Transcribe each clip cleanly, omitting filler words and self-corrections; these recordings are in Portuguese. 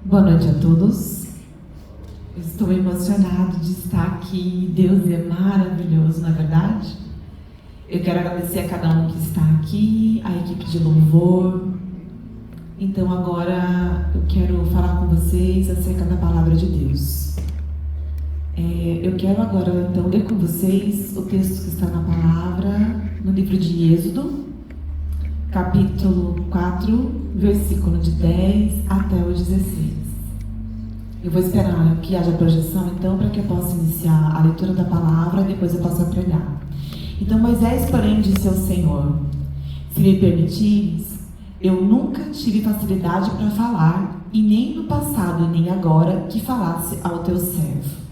Boa noite a todos. Estou emocionado de estar aqui. Deus é maravilhoso, não é verdade? Eu quero agradecer a cada um que está aqui, a equipe de louvor. Então agora eu quero falar com vocês acerca da palavra de Deus. Eu quero agora então ler com vocês o texto que está na palavra, no livro de Êxodo, capítulo 4, versículo de 10 até o 16. Eu vou esperar que haja projeção, então, para que eu possa iniciar a leitura da palavra e depois eu possa pregar. Então, Moisés, porém, disse ao Senhor: se me permitires, eu nunca tive facilidade para falar, e nem no passado, nem agora, que falasse ao teu servo.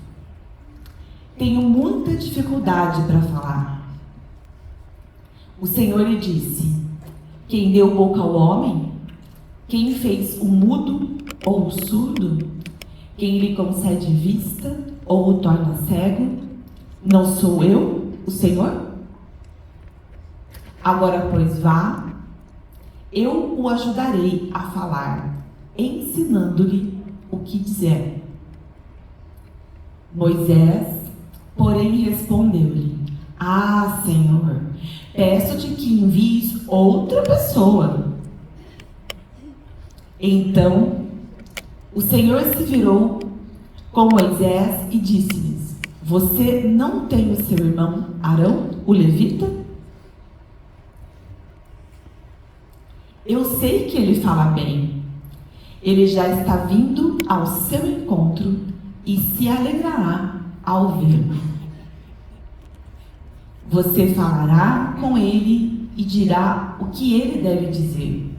Tenho muita dificuldade para falar. O Senhor lhe disse: quem deu boca ao homem? Quem fez o mudo ou o surdo? Quem lhe concede vista ou o torna cego? Não sou eu, o Senhor? Agora, pois, vá, eu o ajudarei a falar, ensinando-lhe o que dizer. Moisés, porém, respondeu-lhe: ah, Senhor, peço-te que envies outra pessoa. Então, o Senhor se virou com Moisés e disse-lhes: você não tem o seu irmão Arão, o levita? Eu sei que ele fala bem. Ele já está vindo ao seu encontro e se alegrará ao vê-lo. Você falará com ele e dirá o que ele deve dizer.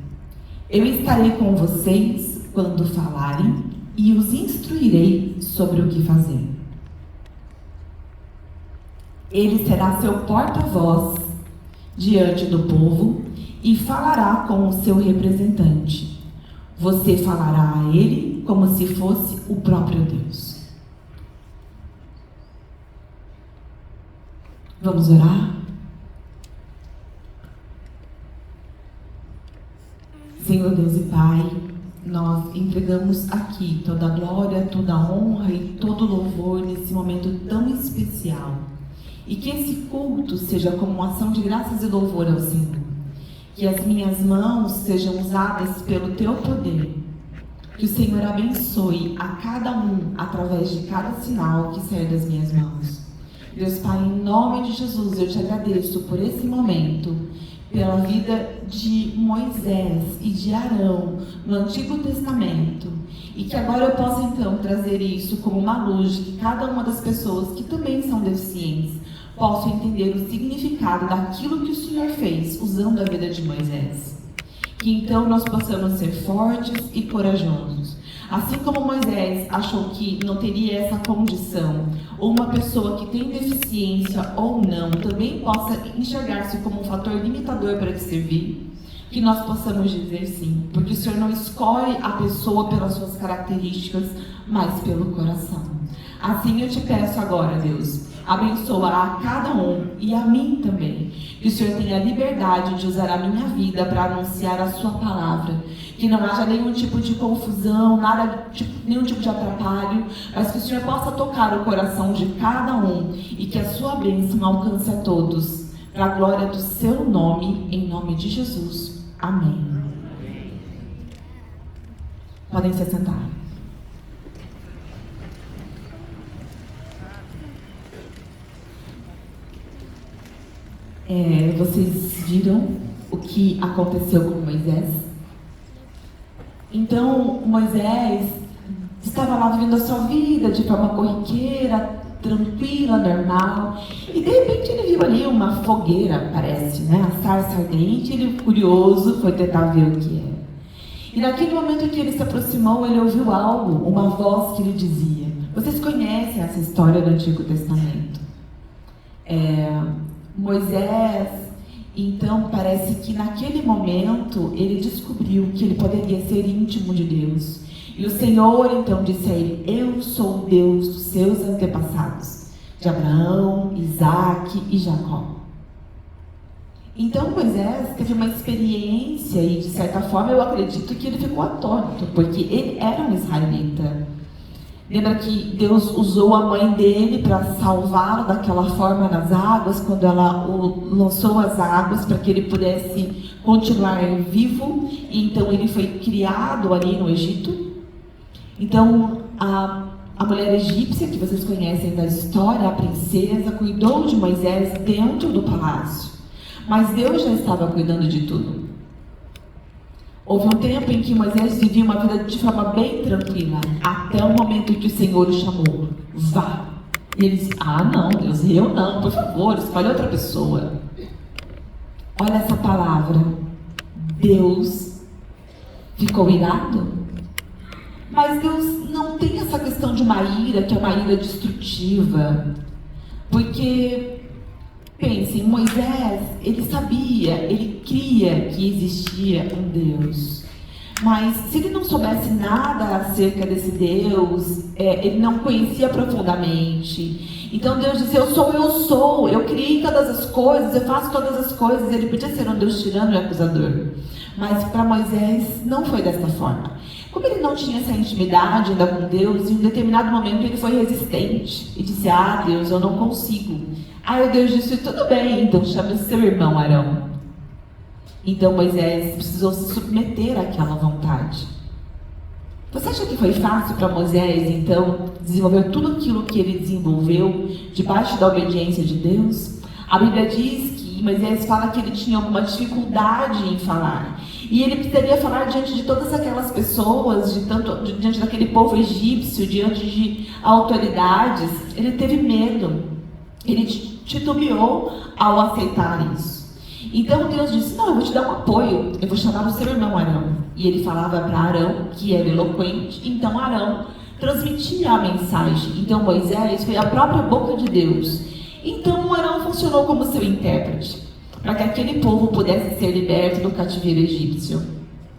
Eu estarei com vocês quando falarem e os instruirei sobre o que fazer. Ele será seu porta-voz diante do povo e falará com o seu representante. Você falará a ele como se fosse o próprio Deus. Vamos orar? Senhor Deus e Pai, nós entregamos aqui toda a glória, toda a honra e todo o louvor nesse momento tão especial. E que esse culto seja como uma ação de graças e louvor ao Senhor. Que as minhas mãos sejam usadas pelo Teu poder. Que o Senhor abençoe a cada um através de cada sinal que sair das minhas mãos. Deus Pai, em nome de Jesus, eu te agradeço por esse momento, pela vida de Moisés e de Arão no Antigo Testamento, e que agora eu possa então trazer isso como uma luz, que cada uma das pessoas que também são deficientes possam entender o significado daquilo que o Senhor fez usando a vida de Moisés. Que então nós possamos ser fortes e corajosos. Assim como Moisés achou que não teria essa condição, ou uma pessoa que tem deficiência ou não, também possa enxergar-se como um fator limitador para te servir, que nós possamos dizer sim, porque o Senhor não escolhe a pessoa pelas suas características, mas pelo coração. Assim eu te peço agora, Deus, abençoa a cada um e a mim também, que o Senhor tenha liberdade de usar a minha vida para anunciar a sua palavra, que não haja nenhum tipo de confusão, nenhum tipo de atrapalho, mas que o Senhor possa tocar o coração de cada um e que a sua bênção alcance a todos, para a glória do seu nome, em nome de Jesus. Amém. Podem se sentar. Vocês viram o que aconteceu com Moisés? Então, Moisés estava lá vivendo a sua vida de forma corriqueira, tranquila, normal, e de repente ele viu ali uma fogueira, parece, né? A sarça ardente, ele, curioso, foi tentar ver o que era. E naquele momento em que ele se aproximou, ele ouviu algo, uma voz que lhe dizia. Vocês conhecem essa história do Antigo Testamento? Moisés, então, parece que naquele momento ele descobriu que ele poderia ser íntimo de Deus. E o Senhor então disse a ele: eu sou o Deus dos seus antepassados, de Abraão, Isaque e Jacó. Então Moisés teve uma experiência e, de certa forma, eu acredito que ele ficou atônito, porque ele era um israelita. Lembra que Deus usou a mãe dele para salvá-lo daquela forma nas águas, quando ela o lançou as águas para que ele pudesse continuar vivo, e então ele foi criado ali no Egito. Então a mulher egípcia, que vocês conhecem da história, a princesa, cuidou de Moisés dentro do palácio, mas Deus já estava cuidando de tudo. Houve um tempo em que Moisés vivia uma vida de forma bem tranquila, até o momento em que o Senhor o chamou: vá. E ele disse: não, Deus, eu não, por favor, escolhe outra pessoa. Olha essa palavra. Deus ficou irado. Mas Deus não tem essa questão de uma ira, que é uma ira destrutiva. Porque, pensem, Moisés, ele sabia, ele cria que existia um Deus. Mas se ele não soubesse nada acerca desse Deus, ele não conhecia profundamente. Então Deus disse: eu sou, eu criei todas as coisas, eu faço todas as coisas. Ele podia ser um Deus tirano e acusador. Mas para Moisés não foi dessa forma. Como ele não tinha essa intimidade ainda com Deus, em um determinado momento ele foi resistente e disse: Deus, eu não consigo. Aí Deus disse: tudo bem, então chame seu irmão Arão. Então Moisés precisou se submeter àquela vontade. Você acha que foi fácil para Moisés, então, desenvolver tudo aquilo que ele desenvolveu debaixo da obediência de Deus? A Bíblia diz que Moisés fala que ele tinha alguma dificuldade em falar. E ele precisaria falar diante de todas aquelas pessoas, diante daquele povo egípcio, diante de autoridades. Ele teve medo. Ele titubeou ao aceitar isso. Então Deus disse: não, eu vou te dar um apoio, eu vou chamar o seu irmão Arão. E ele falava para Arão, que era eloquente, então Arão transmitia a mensagem. Então Moisés foi a própria boca de Deus. Então Arão funcionou como seu intérprete, para que aquele povo pudesse ser liberto do cativeiro egípcio.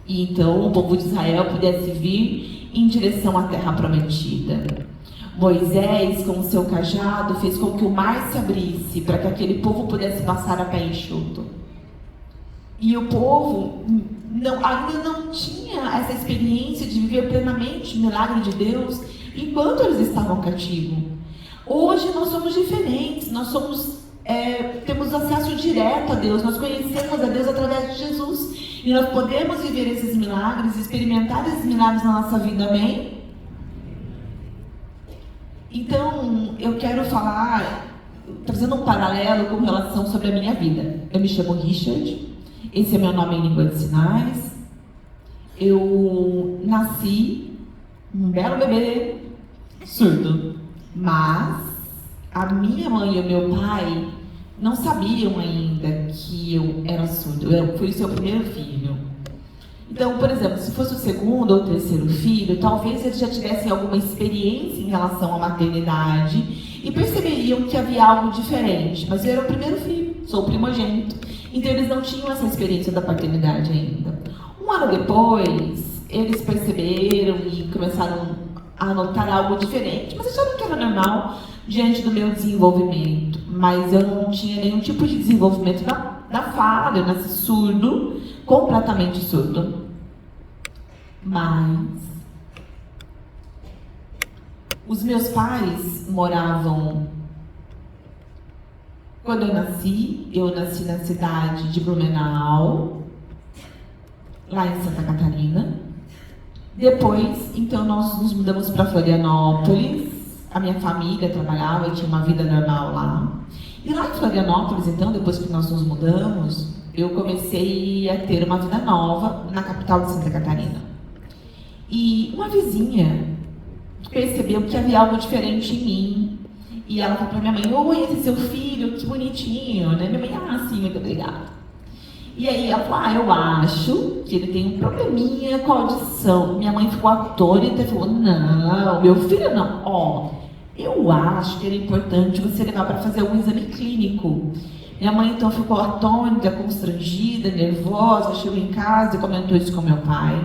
E então o povo de Israel pudesse vir em direção à terra prometida. Moisés, com o seu cajado, fez com que o mar se abrisse, para que aquele povo pudesse passar a pé enxuto. E o povo ainda não tinha essa experiência de viver plenamente o milagre de Deus, enquanto eles estavam cativos. Hoje nós somos diferentes, nós temos acesso direto a Deus, nós conhecemos a Deus através de Jesus. E nós podemos viver esses milagres, experimentar esses milagres na nossa vida, amém? Então, eu quero falar, trazendo um paralelo com relação sobre a minha vida. Eu me chamo Richard, esse é meu nome em língua de sinais. Eu nasci um belo bebê surdo, mas a minha mãe e o meu pai não sabiam ainda que eu era surdo. Eu fui seu primeiro filho. Então, por exemplo, se fosse o segundo ou terceiro filho, talvez eles já tivessem alguma experiência em relação à maternidade e perceberiam que havia algo diferente. Mas eu era o primeiro filho, sou o primogênito. Então eles não tinham essa experiência da paternidade ainda. Um ano depois, eles perceberam e começaram a notar algo diferente, mas acharam que era normal diante do meu desenvolvimento. Mas eu não tinha nenhum tipo de desenvolvimento da fala, eu nasci surdo, completamente surdo. Mas os meus pais moravam... Quando eu nasci na cidade de Blumenau, lá em Santa Catarina. Depois, então, nós nos mudamos para Florianópolis. A minha família trabalhava e tinha uma vida normal lá. E lá em Florianópolis, então, depois que nós nos mudamos, eu comecei a ter uma vida nova na capital de Santa Catarina. E uma vizinha percebeu que havia algo diferente em mim. E ela falou para minha mãe: oi, esse é seu filho, que bonitinho, né? Minha mãe: sim, muito obrigada. E aí ela falou: eu acho que ele tem um probleminha com a audição. Minha mãe ficou atônita e falou: não, meu filho não. Eu acho que era importante você levar para fazer algum exame clínico. Minha mãe então ficou atônita, constrangida, nervosa, chegou em casa e comentou isso com meu pai.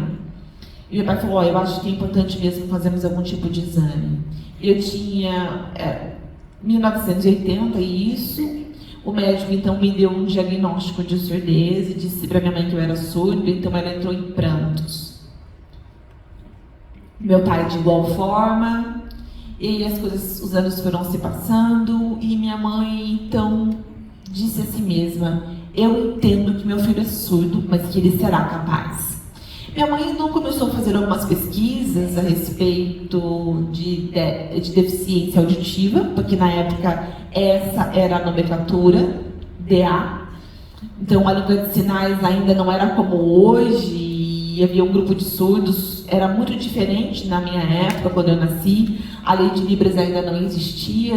E meu pai falou: eu acho que é importante mesmo fazermos algum tipo de exame. Eu tinha 1980 e isso, O médico então me deu um diagnóstico de surdez e disse para minha mãe que eu era surdo, então ela entrou em prantos. Meu pai de igual forma, e as coisas, os anos foram se passando, e minha mãe então disse a si mesma: eu entendo que meu filho é surdo, mas que ele será capaz. Minha mãe então começou a fazer algumas pesquisas a respeito de deficiência auditiva, porque na época essa era a nomenclatura, DA. Então a língua de sinais ainda não era como hoje, e havia um grupo de surdos, era muito diferente na minha época, quando eu nasci. A lei de Libras ainda não existia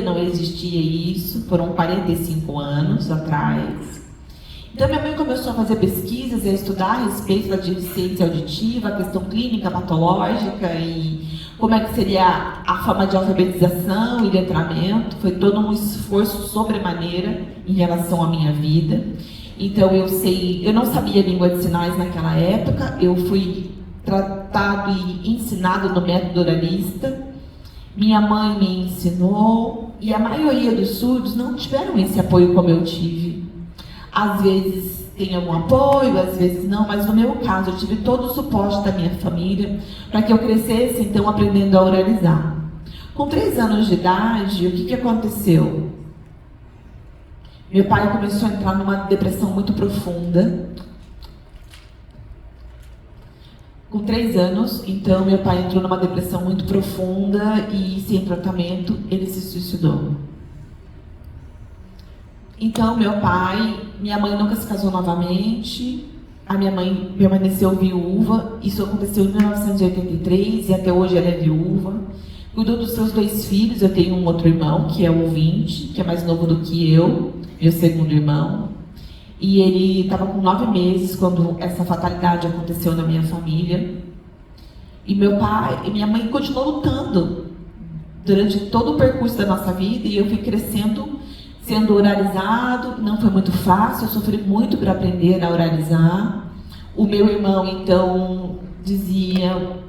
isso, foram 45 anos atrás. Então minha mãe começou a fazer pesquisas e a estudar a respeito da deficiência auditiva, a questão clínica, patológica e como é que seria a forma de alfabetização e letramento. Foi todo um esforço sobremaneira em relação à minha vida. Então eu não sabia língua de sinais naquela época, eu fui tratado e ensinado no método oralista. Minha mãe me ensinou e a maioria dos surdos não tiveram esse apoio como eu tive. Às vezes tem algum apoio, às vezes não, mas no meu caso eu tive todo o suporte da minha família para que eu crescesse então aprendendo a oralizar. Com 3 anos de idade, o que aconteceu? Meu pai começou a entrar numa depressão muito profunda. Com 3 anos, então meu pai entrou numa depressão muito profunda e sem tratamento ele se suicidou. Então, minha mãe nunca se casou novamente, a minha mãe permaneceu viúva, isso aconteceu em 1983 e até hoje ela é viúva. Cuidou dos seus 2 filhos, eu tenho um outro irmão, que é o 20, que é mais novo do que eu, meu segundo irmão. E ele estava com 9 meses quando essa fatalidade aconteceu na minha família. E meu pai e minha mãe continuou lutando durante todo o percurso da nossa vida e eu fui crescendo sendo oralizado, não foi muito fácil, eu sofri muito para aprender a oralizar. O meu irmão, então,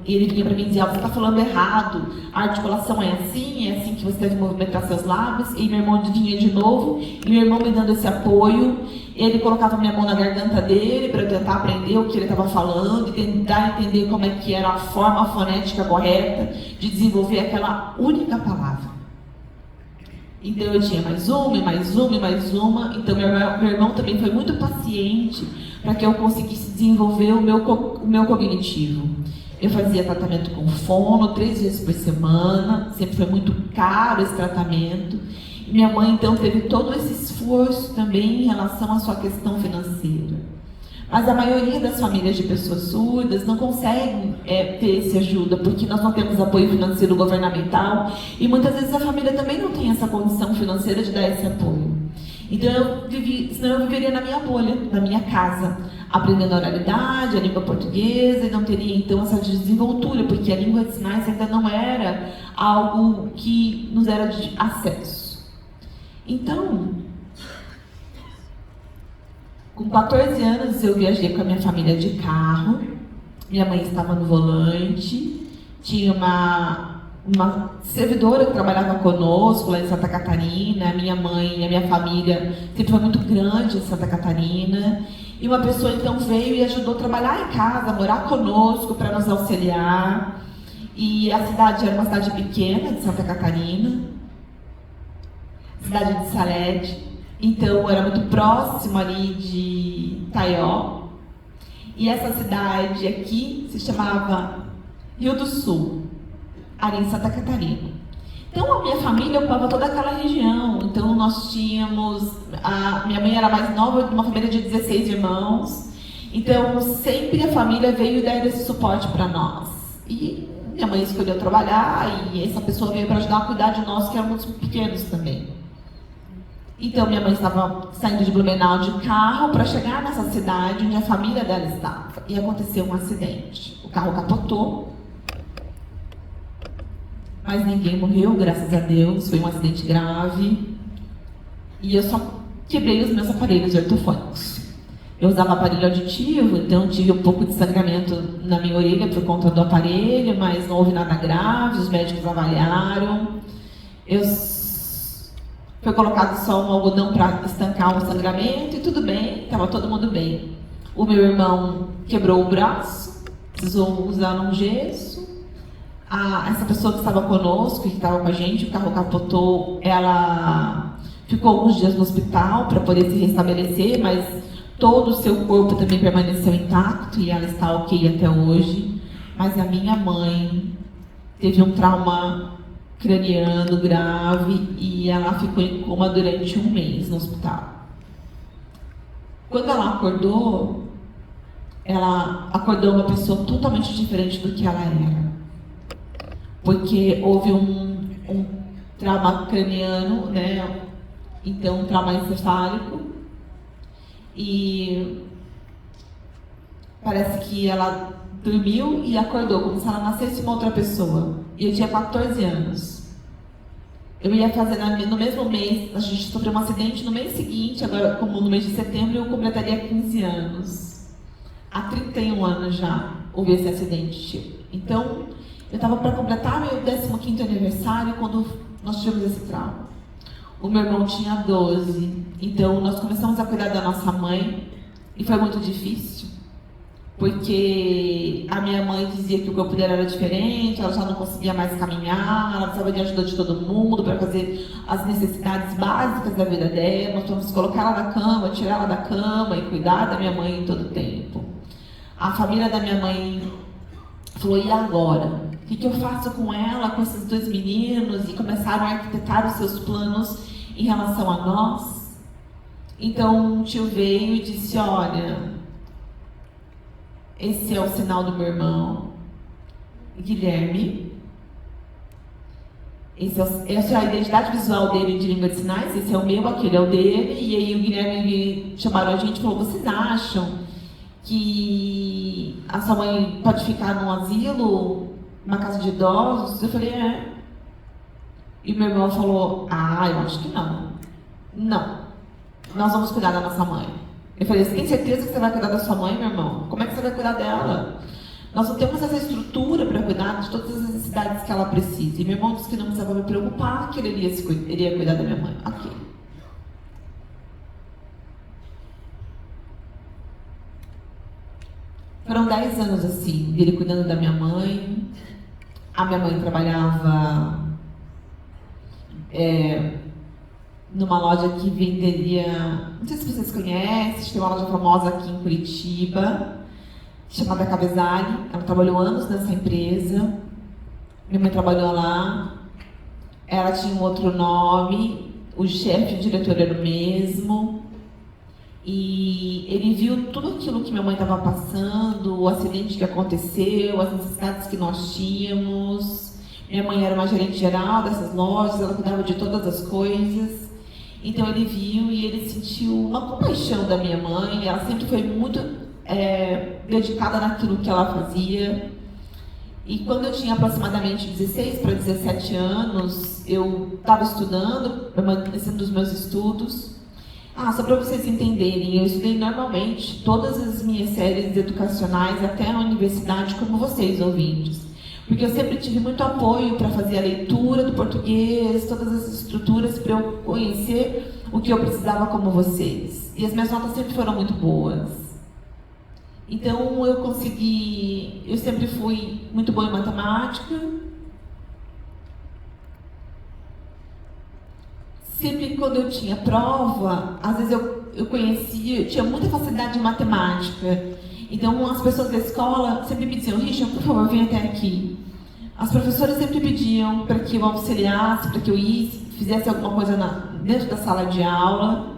ele vinha para mim e dizia: você está falando errado, a articulação é assim que você deve movimentar seus lábios. E meu irmão vinha de novo, e meu irmão me dando esse apoio, ele colocava minha mão na garganta dele para eu tentar aprender o que ele estava falando, e tentar entender como é que era a forma fonética correta de desenvolver aquela única palavra. Então eu tinha mais uma, então meu irmão também foi muito paciente para que eu conseguisse desenvolver o meu cognitivo. Eu fazia tratamento com fono 3 vezes por semana, sempre foi muito caro esse tratamento. E minha mãe então teve todo esse esforço também em relação à sua questão financeira. Mas a maioria das famílias de pessoas surdas não conseguem ter essa ajuda, porque nós não temos apoio financeiro governamental e muitas vezes a família também não tem essa condição financeira de dar esse apoio. Então senão eu viveria na minha bolha, na minha casa, aprendendo a oralidade, a língua portuguesa, e não teria então essa desenvoltura, porque a língua de sinais ainda não era algo que nos era de acesso. Então, com 14 anos eu viajei com a minha família de carro, minha mãe estava no volante, tinha uma servidora que trabalhava conosco lá em Santa Catarina, a minha mãe e a minha família sempre foi muito grande em Santa Catarina, e uma pessoa então veio e ajudou a trabalhar em casa, a morar conosco para nos auxiliar, e a cidade era uma cidade pequena de Santa Catarina, cidade de Salete. Então, era muito próximo ali de Taió. E essa cidade aqui se chamava Rio do Sul, ali em Santa Catarina. Então, a minha família ocupava toda aquela região. Então, nós tínhamos... minha mãe era mais nova, de uma família de 16 irmãos. Então, sempre a família veio dar esse suporte para nós. E minha mãe escolheu trabalhar e essa pessoa veio para ajudar a cuidar de nós, que éramos pequenos também. Então, minha mãe estava saindo de Blumenau de carro para chegar nessa cidade onde a família dela estava. E aconteceu um acidente. O carro capotou, mas ninguém morreu, graças a Deus. Foi um acidente grave. E eu só quebrei os meus aparelhos ortofônicos. Eu usava aparelho auditivo, então tive um pouco de sangramento na minha orelha por conta do aparelho, mas não houve nada grave, os médicos avaliaram. Foi colocado só um algodão para estancar o sangramento e tudo bem, estava todo mundo bem. O meu irmão quebrou o braço, precisou usar um gesso. Essa pessoa que estava conosco, que estava com a gente, o carro capotou, ela ficou alguns dias no hospital para poder se restabelecer, mas todo o seu corpo também permaneceu intacto e ela está ok até hoje. Mas a minha mãe teve um trauma craniano grave e ela ficou em coma durante 1 mês no hospital. Quando ela acordou uma pessoa totalmente diferente do que ela era. Porque houve um trauma craniano, né? Então, um trauma encefálico. E parece que ela dormiu e acordou, como se ela nascesse uma outra pessoa. E eu tinha 14 anos. Eu ia fazer no mesmo mês, a gente sofreu um acidente no mês seguinte, agora como no mês de setembro, eu completaria 15 anos. Há 31 anos já houve esse acidente. Então, eu estava para completar meu 15º aniversário quando nós tivemos esse trauma. O meu irmão tinha 12, então nós começamos a cuidar da nossa mãe e foi muito difícil, porque a minha mãe dizia que o corpo dela era diferente, ela já não conseguia mais caminhar, ela precisava de ajuda de todo mundo para fazer as necessidades básicas da vida dela. Nós tivemos que colocar ela da cama, tirar ela da cama e cuidar da minha mãe em todo o tempo. A família da minha mãe falou, e agora? O que eu faço com ela, com esses 2 meninos? E começaram a arquitetar os seus planos em relação a nós. Então um tio veio e disse, olha, esse é o sinal do meu irmão Guilherme, essa é a identidade visual dele de língua de sinais, esse é o meu, aquele é o dele. E aí o Guilherme chamaram a gente e falou, vocês acham que a sua mãe pode ficar num asilo, numa casa de idosos? Eu falei, é. E meu irmão falou, eu acho que não. Não, nós vamos cuidar da nossa mãe. Eu falei, você tem certeza que você vai cuidar da sua mãe, meu irmão? Como é que você vai cuidar dela? Nós não temos essa estrutura para cuidar de todas as necessidades que ela precisa. E meu irmão disse que não precisava me preocupar, que ele iria cuidar da minha mãe. Ok. Foram 10 anos assim, dele cuidando da minha mãe. A minha mãe trabalhava numa loja que venderia, não sei se vocês conhecem, tem uma loja famosa aqui em Curitiba, chamada Cabezali. Ela trabalhou anos nessa empresa. Minha mãe trabalhou lá. Ela tinha um outro nome, o chefe, o diretor era o mesmo. E ele viu tudo aquilo que minha mãe estava passando, o acidente que aconteceu, as necessidades que nós tínhamos. Minha mãe era uma gerente geral dessas lojas, ela cuidava de todas as coisas. Então ele viu e ele sentiu uma compaixão da minha mãe. Ela sempre foi muito dedicada naquilo que ela fazia. E quando eu tinha aproximadamente 16 para 17 anos, eu estava estudando, permanecendo nos meus estudos. Só para vocês entenderem, eu estudei normalmente todas as minhas séries educacionais até a universidade, como vocês, ouvintes. Porque eu sempre tive muito apoio para fazer a leitura do português, todas as estruturas para eu conhecer o que eu precisava como vocês. E as minhas notas sempre foram muito boas. Então eu sempre fui muito boa em matemática. Sempre quando eu tinha prova, às vezes eu tinha muita facilidade em matemática. Então as pessoas da escola sempre me diziam, Richard, por favor, vem até aqui. As professoras sempre pediam para que eu auxiliasse, para que eu fizesse alguma coisa dentro da sala de aula.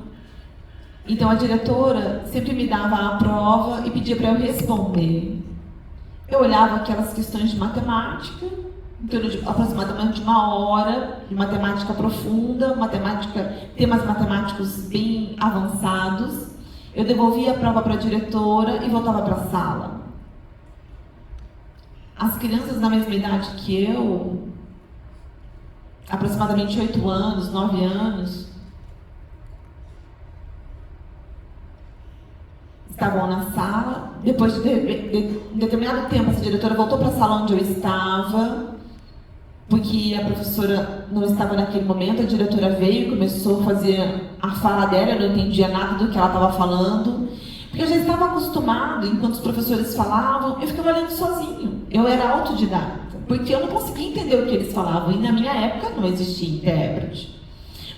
Então a diretora sempre me dava a prova e pedia para eu responder. Eu olhava aquelas questões de matemática, em torno de aproximadamente 1 hora de matemática profunda, temas matemáticos bem avançados. Eu devolvia a prova para a diretora e voltava para a sala. As crianças da mesma idade que eu, aproximadamente 8 anos, 9 anos, estavam na sala. Depois de determinado tempo, essa diretora voltou para a sala onde eu estava porque a professora não estava naquele momento, a diretora veio e começou a fazer a fala dela, eu não entendia nada do que ela estava falando, porque eu já estava acostumado, enquanto os professores falavam, eu ficava lendo sozinho, eu era autodidata, porque eu não conseguia entender o que eles falavam, e na minha época não existia intérprete.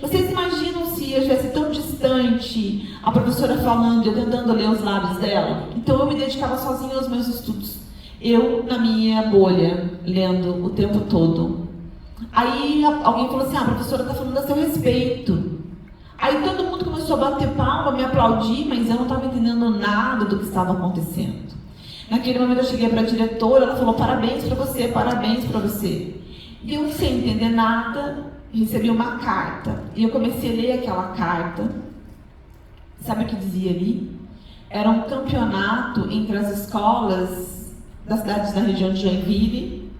Vocês imaginam se eu estivesse tão distante, a professora falando, eu tentando ler os lábios dela? Então eu me dedicava sozinha aos meus estudos. Eu, na minha bolha, lendo o tempo todo. Aí alguém falou assim, a professora está falando a seu respeito. Aí todo mundo começou a bater palma, me aplaudir, mas eu não estava entendendo nada do que estava acontecendo. Naquele momento eu cheguei para a diretora, ela falou, parabéns para você, parabéns para você. E eu, sem entender nada, recebi uma carta. E eu comecei a ler aquela carta. Sabe o que dizia ali? Era um campeonato entre as escolas das cidades da região de Joinville.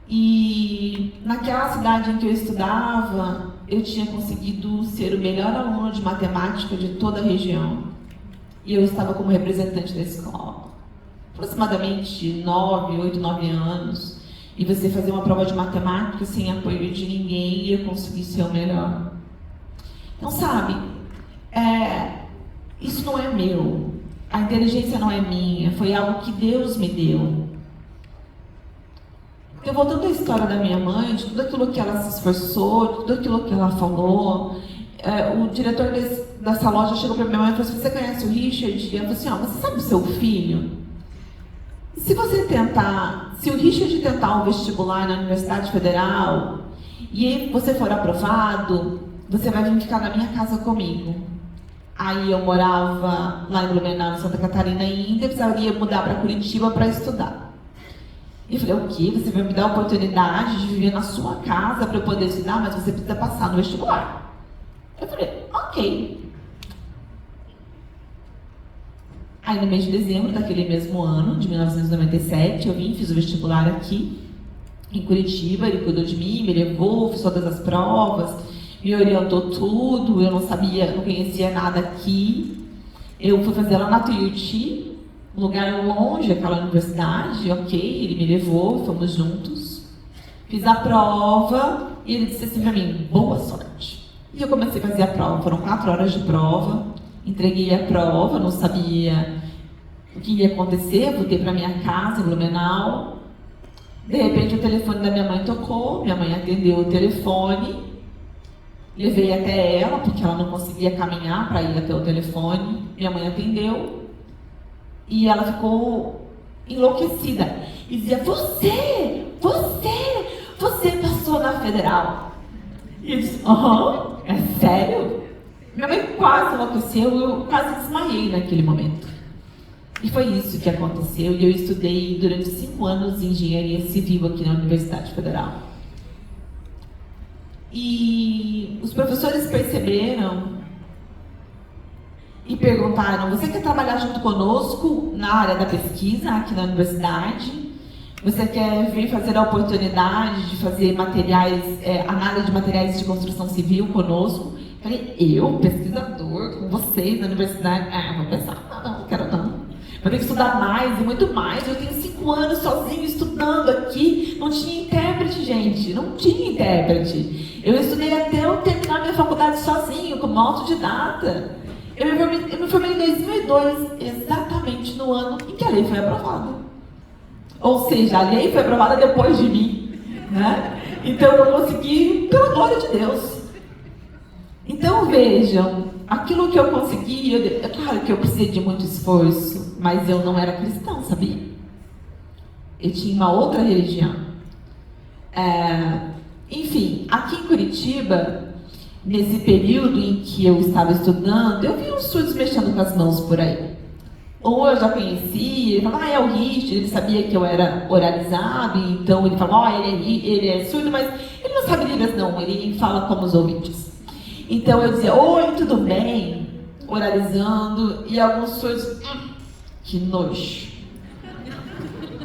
E naquela cidade em que eu estudava, eu tinha conseguido ser o melhor aluno de matemática de toda a região. E eu estava como representante da escola. Aproximadamente 9 anos. E você fazer uma prova de matemática sem apoio de ninguém e eu consegui ser o melhor. Então, sabe, isso não é meu. A inteligência não é minha. Foi algo que Deus me deu. Porque voltando à história da minha mãe, de tudo aquilo que ela se esforçou, de tudo aquilo que ela falou, o diretor dessa loja chegou para minha mãe e falou assim, você conhece o Richard? E ela falou assim, você sabe o seu filho? Se o Richard tentar um vestibular na Universidade Federal e você for aprovado, você vai vir ficar na minha casa comigo. Aí eu morava lá em Blumenau, Santa Catarina ainda, eu precisaria mudar para Curitiba para estudar. E eu falei, o quê? Você vai me dar a oportunidade de viver na sua casa para eu poder estudar, mas você precisa passar no vestibular. Eu falei, ok. Aí no mês de dezembro daquele mesmo ano, de 1997, eu vim, fiz o vestibular aqui, em Curitiba, ele cuidou de mim, me levou, fiz todas as provas, me orientou tudo, eu não sabia, não conhecia nada aqui. Eu fui fazer lá na Tuiuti, um lugar longe, aquela universidade, ok, ele me levou, fomos juntos. Fiz a prova e ele disse assim pra mim, boa sorte. E eu comecei a fazer a prova, foram 4 horas de prova, entreguei a prova, não sabia o que ia acontecer, voltei para minha casa em Blumenau. De repente o telefone da minha mãe tocou, minha mãe atendeu o telefone, levei até ela, porque ela não conseguia caminhar para ir até o telefone, minha mãe atendeu, e ela ficou enlouquecida, e dizia, você passou na Federal. E eu disse, é sério? Minha mãe quase enlouqueceu, eu quase desmaiei naquele momento. E foi isso que aconteceu, e eu estudei durante 5 anos engenharia civil aqui na Universidade Federal. E os professores perceberam e perguntaram, você quer trabalhar junto conosco na área da pesquisa aqui na universidade? Você quer vir fazer a oportunidade de fazer materiais, análise de materiais de construção civil conosco? Falei, eu, pesquisador, com vocês na universidade? Vou pensar, não quero não. Vou ter que estudar mais e muito mais. Eu tenho 5 anos sozinho estudando aqui. Não tinha intérprete, gente. Não tinha intérprete. Eu estudei até eu terminar minha faculdade sozinho, como autodidata. Eu me formei em 2002, exatamente no ano em que a lei foi aprovada. Ou seja, a lei foi aprovada depois de mim, né? Então eu consegui pela glória de Deus. Então vejam, aquilo que eu consegui, é claro que eu precisei de muito esforço, mas eu não era cristã, sabia? Eu tinha uma outra religião. Enfim, aqui em Curitiba, nesse período em que eu estava estudando, eu vi uns surdos mexendo com as mãos por aí. Ou eu já conhecia, ele falava, é o Richard, ele sabia que eu era oralizado, então ele falava, ele é surdo, mas ele não sabe Libras não, ele fala como os ouvintes. Então eu dizia, oi, tudo bem? Oralizando, e alguns surdos, que nojo.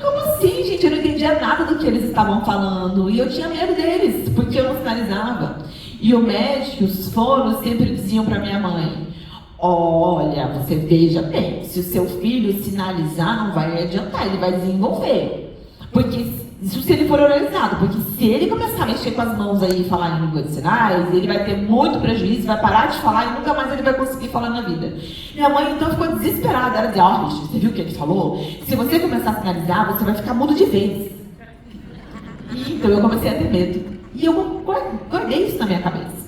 Como assim, gente? Eu não entendia nada do que eles estavam falando, e eu tinha medo deles, porque eu não sinalizava. E o médico, os fonos, sempre diziam para minha mãe, olha, você veja bem, se o seu filho sinalizar, não vai adiantar, ele vai desenvolver. Porque isso se ele for organizado, porque se ele começar a mexer com as mãos aí e falar em língua de sinais, ele vai ter muito prejuízo, vai parar de falar e nunca mais ele vai conseguir falar na vida. Minha mãe então ficou desesperada, ela dizia, ó, Richard, você viu o que ele falou? Se você começar a sinalizar, você vai ficar mudo de vez. Então eu comecei a ter medo. E eu guardei isso na minha cabeça.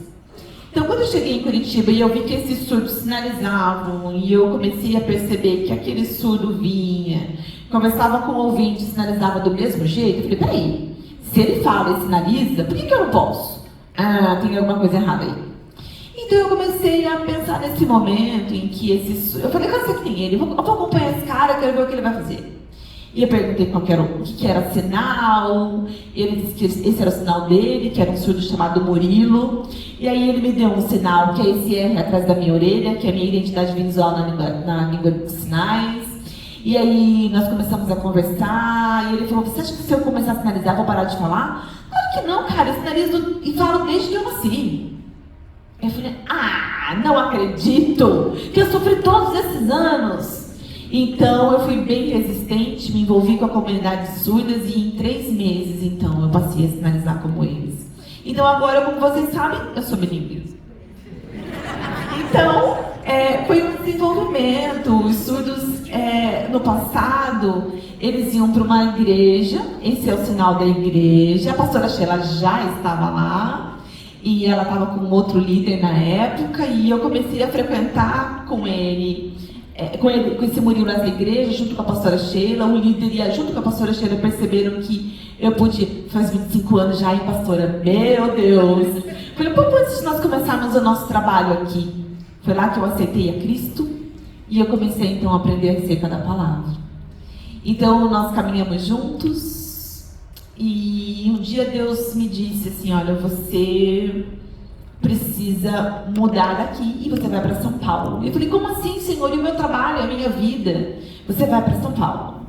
Então quando eu cheguei em Curitiba e eu vi que esses surdos sinalizavam, e eu comecei a perceber que aquele surdo vinha, conversava com o ouvinte e sinalizava do mesmo jeito, eu falei, peraí, se ele fala e sinaliza, por que eu não posso? Ah, tem alguma coisa errada aí. Então eu comecei a pensar nesse momento em que eu falei, eu sei que nem ele, eu vou acompanhar esse cara, quero ver o que ele vai fazer. E eu perguntei o que era sinal, ele disse que esse era o sinal dele, que era um surdo chamado Murilo. E aí ele me deu um sinal, que é esse R atrás da minha orelha, que é a minha identidade visual na língua de sinais. E aí nós começamos a conversar, e ele falou, você acha que se eu começar a sinalizar, eu vou parar de falar? Claro que não, cara, eu sinalizo e falo desde que eu nasci. Eu falei, não acredito, que eu sofri todos esses anos. Então eu fui bem resistente, me envolvi com a comunidade de surdas e em 3 meses, então, eu passei a sinalizar como eles. Então agora, como vocês sabem, eu sou bilíngue. Então, foi um desenvolvimento. Os surdos, no passado, eles iam para uma igreja, esse é o sinal da igreja, a pastora Sheila já estava lá, e ela estava com outro líder na época, e eu comecei a frequentar com esse Murilo nessa igreja, junto com a pastora Sheila. O líder e junto com a pastora Sheila perceberam que eu podia, faz 25 anos já, e pastora, meu Deus. Falei, pouco antes de nós começarmos o nosso trabalho aqui, foi lá que eu aceitei a Cristo e eu comecei então a aprender a receita da palavra. Então nós caminhamos juntos e um dia Deus me disse assim, olha, você precisa mudar daqui e você vai para São Paulo. Eu falei, como assim, Senhor? E o meu trabalho, a minha vida? Você vai para São Paulo.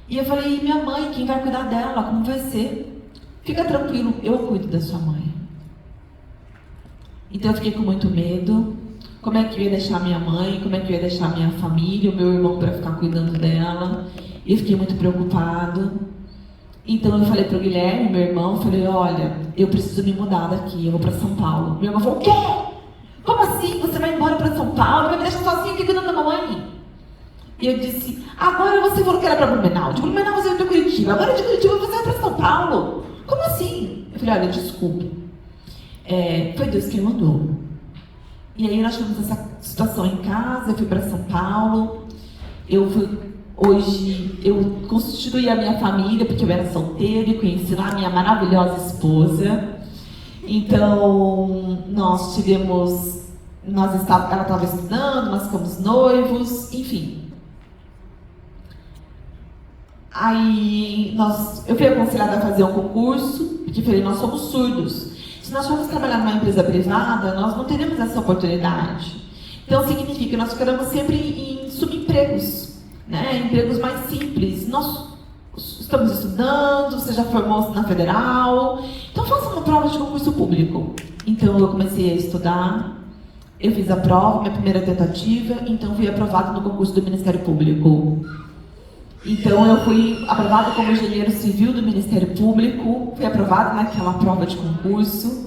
E eu falei, e minha mãe, quem vai cuidar dela? Como vai ser? Fica tranquilo, eu cuido da sua mãe. Então eu fiquei com muito medo. Como é que eu ia deixar minha mãe? Como é que eu ia deixar minha família, o meu irmão para ficar cuidando dela? E eu fiquei muito preocupado. Então eu falei para o Guilherme, meu irmão, falei, olha, eu preciso me mudar daqui, eu vou para São Paulo. Meu irmão falou, o quê? Como assim? Você vai embora para São Paulo? Vai me deixar sozinho aqui cuidando da mamãe? E eu disse, agora você falou que era para Blumenau. De Blumenau você vai para Curitiba. Agora de Curitiba você vai para São Paulo. Como assim? Eu falei, olha, desculpe. Foi Deus quem mandou. E aí nós tivemos essa situação em casa, eu fui para São Paulo. Hoje eu constituí a minha família, porque eu era solteira e conheci lá a minha maravilhosa esposa. Então, ela estava estudando, nós ficamos noivos, enfim. Aí, eu fui aconselhada a fazer um concurso, porque falei, nós somos surdos. Se nós formos trabalhar numa empresa privada, nós não teremos essa oportunidade. Então, significa que nós ficaremos sempre em subempregos, né? Empregos mais simples. Nós estamos estudando, você já formou-se na federal, então faça uma prova de concurso público. Então, eu comecei a estudar, eu fiz a prova, minha primeira tentativa, então fui aprovada no concurso do Ministério Público. Então, eu fui aprovada como engenheiro civil do Ministério Público, fui aprovada naquela prova de concurso.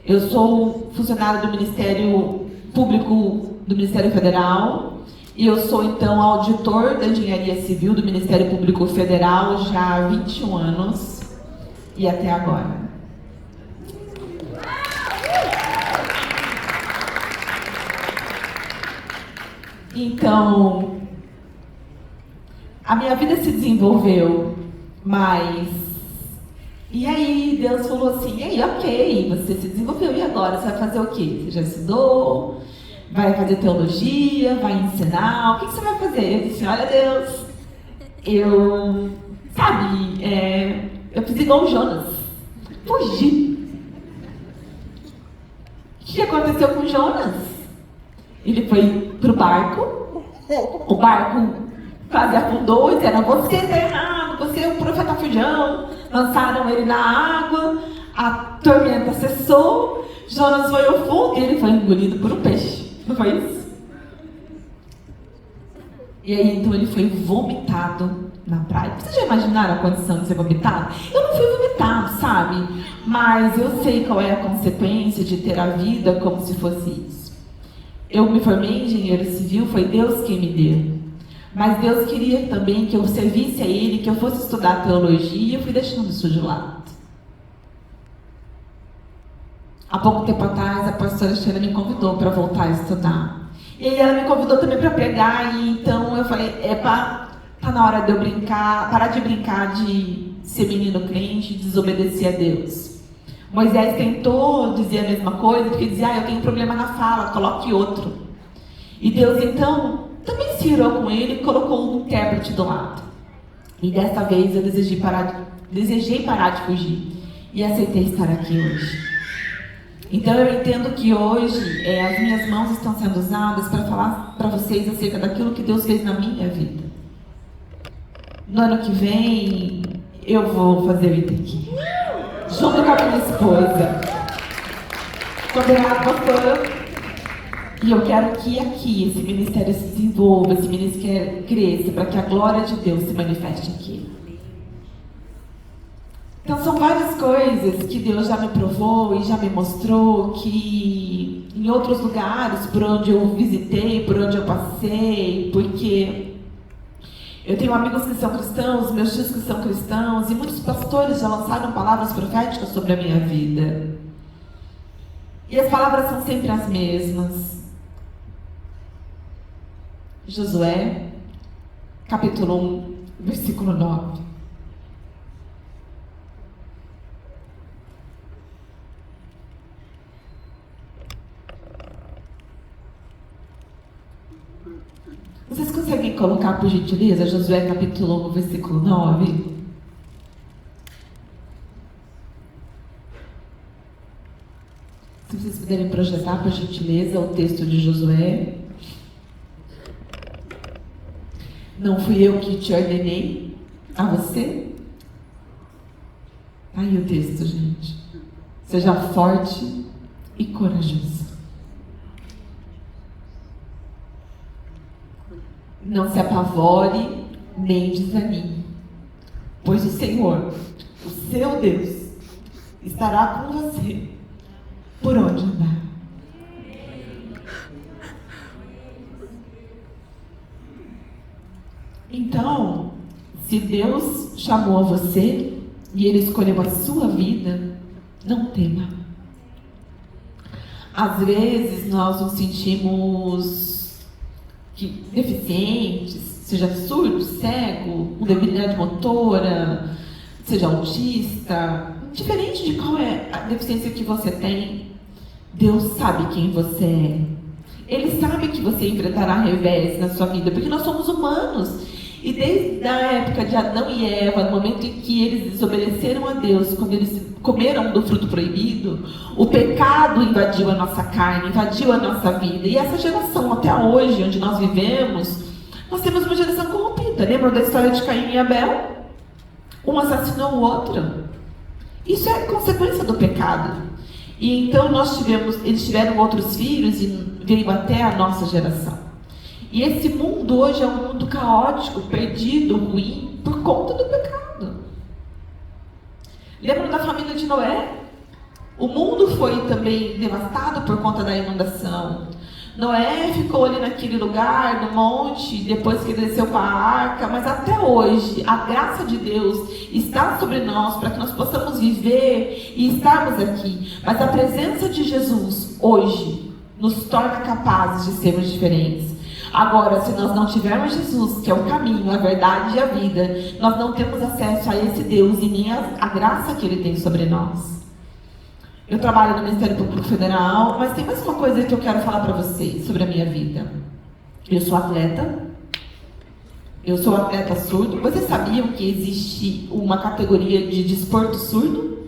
Eu sou funcionária do Ministério Público do Ministério Federal e eu sou, então, auditor da Engenharia Civil do Ministério Público Federal já há 21 anos e até agora. Então, a minha vida se desenvolveu, mas... E aí Deus falou assim, e aí, ok, você se desenvolveu, e agora? Você vai fazer o quê? Você já estudou? Vai fazer teologia? Vai ensinar? O que você vai fazer? Eu disse, olha Deus, eu fiz igual o Jonas, fugi. O que aconteceu com o Jonas? Ele foi pro barco, o barco quase afundou e disseram, você está errado, você é o profeta fujão. Lançaram ele na água, a tormenta cessou, Jonas foi ao fundo e ele foi engolido por um peixe. Não foi isso? E aí então ele foi vomitado na praia. Vocês já imaginaram a condição de ser vomitado? Eu não fui vomitado, sabe? Mas eu sei qual é a consequência de ter a vida como se fosse isso. Eu me formei em engenheiro civil, foi Deus quem me deu. Mas Deus queria também que eu servisse a Ele, que eu fosse estudar teologia, e eu fui deixando isso de lado. Há pouco tempo atrás, a pastora Sheila me convidou para voltar a estudar. E aí ela me convidou também para pregar, e então eu falei, tá na hora de eu brincar, parar de brincar de ser menino crente e desobedecer a Deus. Moisés tentou dizer a mesma coisa, porque dizia, eu tenho problema na fala, coloque outro. E Deus então também se irou com ele e colocou um intérprete do lado. E dessa vez eu desejei parar de fugir e aceitei estar aqui hoje. Então eu entendo que hoje as minhas mãos estão sendo usadas para falar para vocês acerca daquilo que Deus fez na minha vida. No ano que vem eu vou fazer o ITQ, junto com a minha esposa. Obrigada, pastora. E eu quero que aqui esse ministério se desenvolva, esse ministério cresça, para que a glória de Deus se manifeste aqui. Então são várias coisas que Deus já me provou e já me mostrou que em outros lugares por onde eu visitei, por onde eu passei, porque eu tenho amigos que são cristãos, meus tios que são cristãos, e muitos pastores já lançaram palavras proféticas sobre a minha vida. E as palavras são sempre as mesmas. Josué, capítulo 1, versículo 9. Vocês conseguem colocar, por gentileza, Josué capítulo 1, versículo 9? Se vocês puderem projetar, por gentileza, o texto de Josué. Não fui eu que te ordenei a você? Aí o texto, gente. Seja forte e corajoso. Não se apavore nem desanime, pois o Senhor, o seu Deus, estará com você por onde andar. Então, se Deus chamou a você e Ele escolheu a sua vida, não tema. Às vezes nós nos sentimos deficientes, seja surdo, cego, com debilidade motora, seja autista, indiferente de qual é a deficiência que você tem, Deus sabe quem você é. Ele sabe que você enfrentará revés na sua vida, porque nós somos humanos. E desde a época de Adão e Eva, no momento em que eles desobedeceram a Deus, quando eles comeram do fruto proibido, o pecado invadiu a nossa carne, invadiu a nossa vida. E essa geração, até hoje, onde nós vivemos, nós temos uma geração corrompida. Lembram da história de Caim e Abel? Um assassinou o outro. Isso é consequência do pecado. E então eles tiveram outros filhos e veio até a nossa geração. E esse mundo hoje é um mundo caótico, perdido, ruim, por conta do pecado. Lembram da família de Noé? O mundo foi também devastado por conta da inundação. Noé ficou ali naquele lugar, no monte, depois que desceu para a arca, mas até hoje a graça de Deus está sobre nós para que nós possamos viver e estarmos aqui. Mas a presença de Jesus hoje nos torna capazes de sermos diferentes. Agora, se nós não tivermos Jesus, que é o caminho, a verdade e a vida, nós não temos acesso a esse Deus e nem a graça que Ele tem sobre nós. Eu trabalho no Ministério Público Federal, mas tem mais uma coisa que eu quero falar para vocês sobre a minha vida. Eu sou atleta surdo. Vocês sabiam que existe uma categoria de desporto surdo?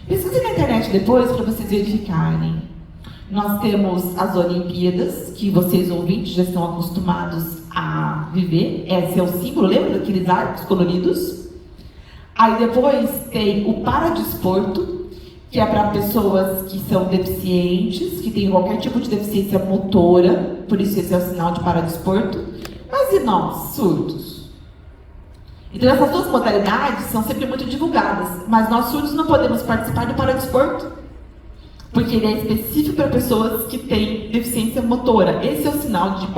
Pesquisem na internet depois para vocês verificarem. Nós temos as Olimpíadas, que vocês ouvintes já estão acostumados a viver. Esse é o símbolo, lembra daqueles arcos coloridos? Aí depois tem o paradesporto, que é para pessoas que são deficientes, que têm qualquer tipo de deficiência motora, por isso esse é o sinal de paradesporto. Mas e nós, surdos? Então essas duas modalidades são sempre muito divulgadas, mas nós surdos não podemos participar do paradesporto, porque ele é específico para pessoas que têm deficiência motora. Esse é o sinal de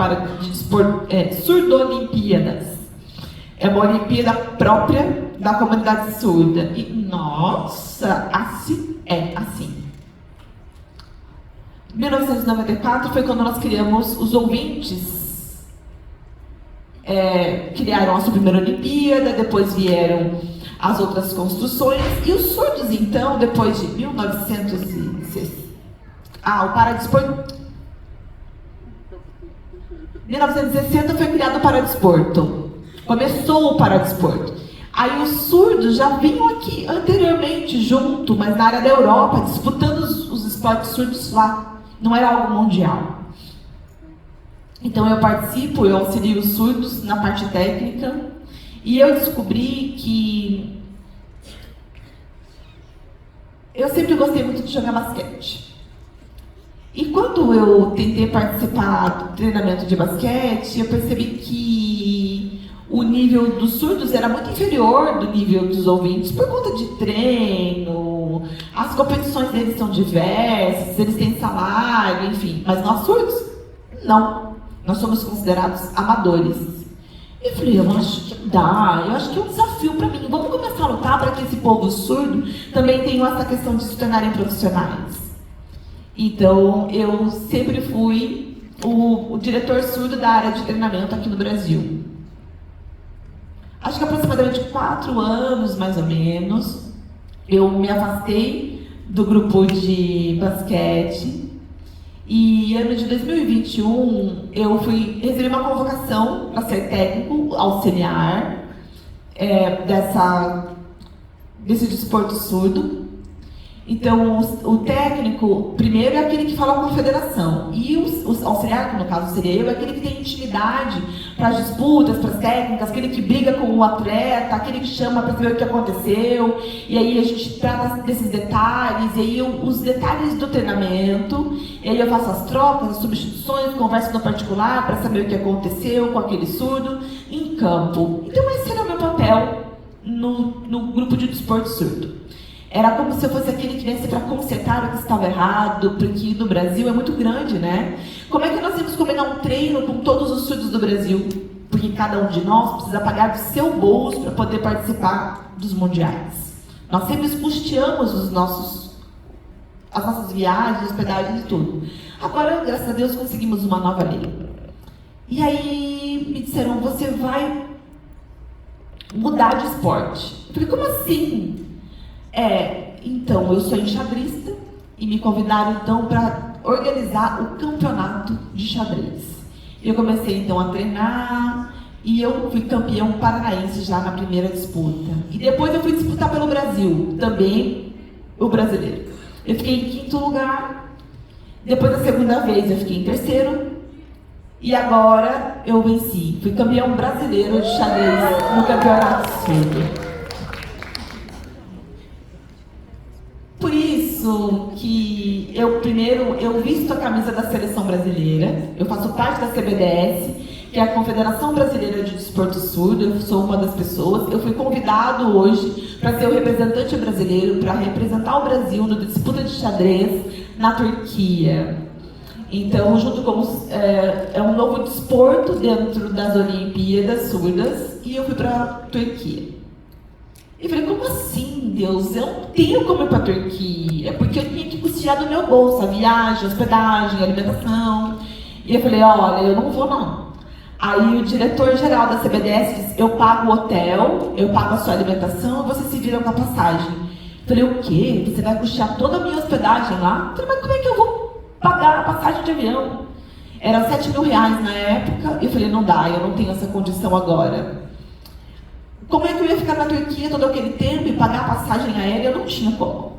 surdo-olimpíadas. É uma Olimpíada própria da comunidade surda. E, nossa, assim é assim. 1994 foi quando nós criamos os ouvintes. Criaram a sua primeira Olimpíada, depois vieram as outras construções, e os surdos, então, depois de 1960, o paradesporto. 1960 foi criado o paradesporto. Começou o paradesporto. Aí os surdos já vinham aqui anteriormente junto, mas na área da Europa, disputando os esportes surdos lá. Não era algo mundial. Então eu participo, eu auxilio os surdos na parte técnica, e eu descobri que eu sempre gostei muito de jogar basquete. E quando eu tentei participar do treinamento de basquete, eu percebi que o nível dos surdos era muito inferior do nível dos ouvintes, por conta de treino, as competições deles são diversas, eles têm salário, enfim. Mas nós surdos, não. Nós somos considerados amadores. Eu falei, eu acho que dá, eu acho que é um desafio para mim. Vamos começar a lutar para que esse povo surdo também tenha essa questão de se tornarem profissionais. Então, eu sempre fui o diretor surdo da área de treinamento aqui no Brasil. Acho que aproximadamente 4 anos, mais ou menos, eu me afastei do grupo de basquete. E ano de 2021, eu recebi uma convocação para ser técnico auxiliar desse desporto surdo. Então, o técnico, primeiro, é aquele que fala com a federação. E o auxiliar, que no caso seria eu, é aquele que tem intimidade para as disputas, para as técnicas, aquele que briga com o atleta, aquele que chama para saber o que aconteceu. E aí a gente trata desses detalhes, e aí os detalhes do treinamento, e aí eu faço as trocas, as substituições, converso no particular para saber o que aconteceu com aquele surdo em campo. Então esse era o meu papel no grupo de desporto surdo. Era como se eu fosse aquele que viesse para consertar o que estava errado, porque no Brasil é muito grande, né? Como é que nós temos que combinar um treino com todos os surdos do Brasil? Porque cada um de nós precisa pagar do seu bolso para poder participar dos mundiais. Nós sempre custeamos as nossas viagens, hospedagens e tudo. Agora, graças a Deus, conseguimos uma nova lei. E aí me disseram, você vai mudar de esporte. Eu falei, como assim? Então, eu sou enxadrista e me convidaram então para organizar o campeonato de xadrez. Eu comecei então a treinar e eu fui campeão paranaense já na primeira disputa. E depois eu fui disputar pelo Brasil, também o brasileiro. Eu fiquei em 5º lugar, depois da segunda vez eu fiquei em 3º e agora eu venci. Fui campeão brasileiro de xadrez no campeonato surdo. Por isso que eu visto a camisa da seleção brasileira, eu faço parte da CBDS, que é a Confederação Brasileira de Desporto Surdo, eu sou uma das pessoas. Eu fui convidado hoje para ser o representante brasileiro, para representar o Brasil na disputa de xadrez na Turquia. Então, junto com é um novo desporto dentro das Olimpíadas surdas, e eu fui para a Turquia. E falei, como assim, Deus? Eu não tenho como ir para a Turquia, porque eu tinha que custear do meu bolso a viagem, a hospedagem, a alimentação. E eu falei, olha, eu não vou não. Aí o diretor-geral da CBDS disse, eu pago o hotel, eu pago a sua alimentação, e você se vira com a passagem. Eu falei, o quê? Você vai custear toda a minha hospedagem lá? Eu falei, mas como é que eu vou pagar a passagem de avião? Era R$7.000 na época. E eu falei, não dá, eu não tenho essa condição agora. Como é que eu ia ficar na Turquia todo aquele tempo e pagar a passagem aérea? Eu não tinha como.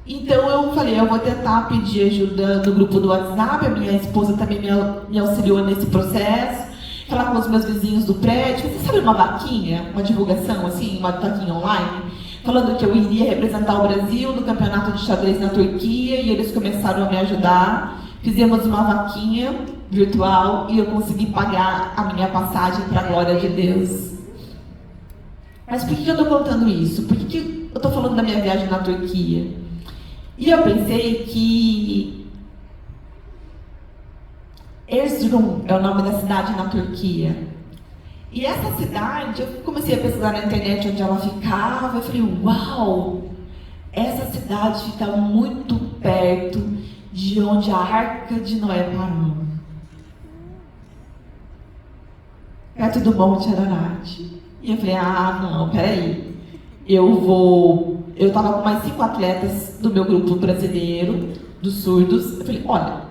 Então eu falei, eu vou tentar pedir ajuda no grupo do WhatsApp, a minha esposa também me auxiliou nesse processo, falar com os meus vizinhos do prédio. Você sabe uma vaquinha, uma divulgação assim, uma vaquinha online, falando que eu iria representar o Brasil no campeonato de xadrez na Turquia, e eles começaram a me ajudar. Fizemos uma vaquinha virtual e eu consegui pagar a minha passagem para a glória de Deus. Mas por que eu estou contando isso? Por que eu estou falando da minha viagem na Turquia? E eu pensei que Erzurum é o nome da cidade na Turquia. E essa cidade, eu comecei a pesquisar na internet onde ela ficava, eu falei, uau, essa cidade fica muito perto de onde a Arca de Noé parou. Perto do Monte Ararat. E eu falei, não, peraí. Eu estava com mais 5 atletas do meu grupo brasileiro, dos surdos. Eu falei, olha,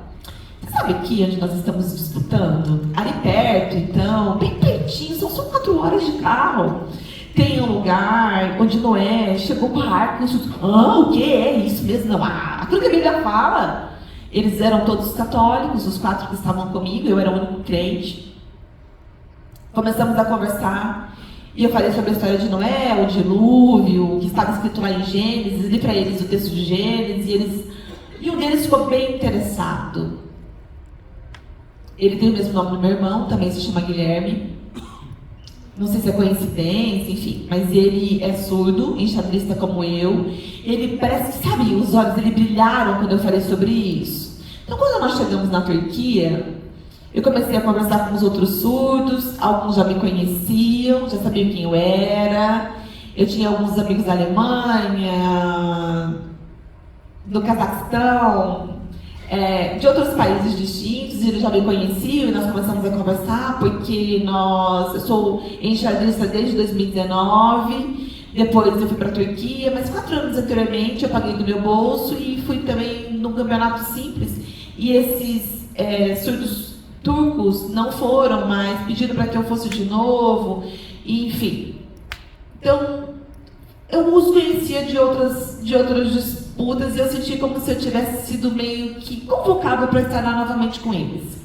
você sabe aqui onde nós estamos disputando? Ali perto, então, bem pertinho, são só 4 horas de carro. Tem um lugar onde Noé chegou com a arca. O que é isso mesmo? Não, aquilo que a Bíblia fala. Eles eram todos católicos, os 4 que estavam comigo, eu era o único crente. Começamos a conversar. E eu falei sobre a história de Noé, o dilúvio, que estava escrito lá em Gênesis, li para eles o texto de Gênesis, e um deles ficou bem interessado. Ele tem o mesmo nome do meu irmão, também se chama Guilherme. Não sei se é coincidência, enfim, mas ele é surdo, enxadrista como eu. Ele parece que, sabe, os olhos dele brilharam quando eu falei sobre isso. Então, quando nós chegamos na Turquia, eu comecei a conversar com os outros surdos, alguns já me conheciam, já sabiam quem eu era. Eu tinha alguns amigos da Alemanha, do Cazaquistão, de outros países distintos, e eles já me conheciam e nós começamos a conversar, porque eu sou enxadrista desde 2019, depois eu fui para a Turquia, mas 4 anos anteriormente eu paguei do meu bolso e fui também num campeonato simples, e esses surdos turcos não foram, mas pediram para que eu fosse de novo, e, enfim. Então, eu os conhecia de outras disputas e eu senti como se eu tivesse sido meio que convocada para estar lá novamente com eles.